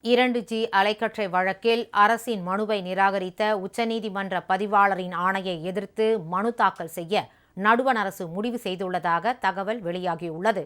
2G அலைக்கற்றை வழக்கில் அரசின் மனுவை நிராகரித்த உச்சநீதிமன்ற பதிவாளரின் ஆணையை எதிர்த்து மனு தாக்கல் செய்ய நடுவண் அரசு முடிவு செய்துள்ளதாக தகவல் வெளியாகியுள்ளது.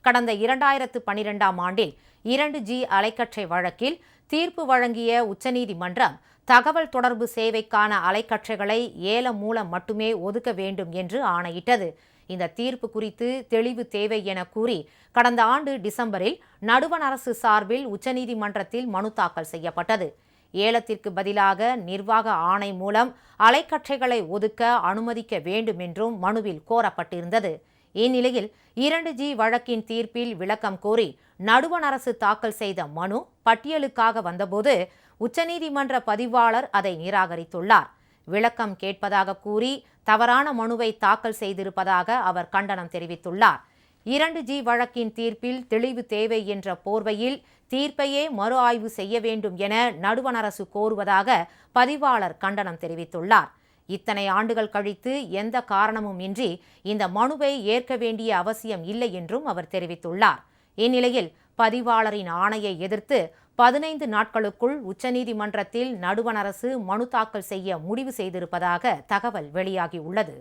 கடந்த 2012ஆம் ஆண்டில் 2G அலைக்கற்றை வழக்கில் தீர்ப்பு வழங்கிய உச்சநீதிமன்றம் தகவல் தொடர்பு சேவைக்கான அலைக்கற்றைகளை ஏலம் மூலம் மட்டுமே ஒதுக்க வேண்டும் என்று ஆணையிட்டது. இந்த தீர்ப்பு குறித்து தெளிவு தேவை என கூறி கடந்த ஆண்டு டிசம்பரில் நடுவண் அரசு சார்பில் உச்சநீதிமன்றத்தில் மனு தாக்கல் செய்யப்பட்டது. ஏலத்திற்கு பதிலாக நிர்வாக ஆணை மூலம் அலைக்கற்றைகளை ஒதுக்க அனுமதிக்க வேண்டும் என்றும் மனுவில் கோரப்பட்டிருந்தது. இந்நிலையில் 2G வழக்கின் தீர்ப்பில் விளக்கம் கோரி நடுவண் அரசு தாக்கல் செய்த மனு பட்டியலுக்காக வந்தபோது உச்சநீதிமன்ற பதிவாளர் அதை நிராகரித்துள்ளார். விளக்கம் கேட்பதாக கூறி தவறான மனுவை தாக்கல் செய்திருப்பதாக அவர் கண்டனம் தெரிவித்துள்ளார். 2G வழக்கின் தீர்ப்பில் தெளிவு தேவை என்ற போர்வையில் தீர்ப்பையே மறு ஆய்வு செய்ய வேண்டும் என நடுவண் அரசு கோருவதாக பதிவாளர் கண்டனம் தெரிவித்துள்ளார். இத்தனை ஆண்டுகள் கழித்து எந்த காரணமும் இன்றி இந்த மனுவை ஏற்க வேண்டிய அவசியம் இல்லை என்றும் அவர் தெரிவித்துள்ளார். இந்நிலையில் பதிவாளரின் ஆணையை எதிர்த்து 15 நாட்களுக்குள் உச்சநீதிமன்றத்தில் நடுவண் அரசு மனு தாக்கல் செய்ய முடிவு செய்திருப்பதாக தகவல் வெளியாகியுள்ளது.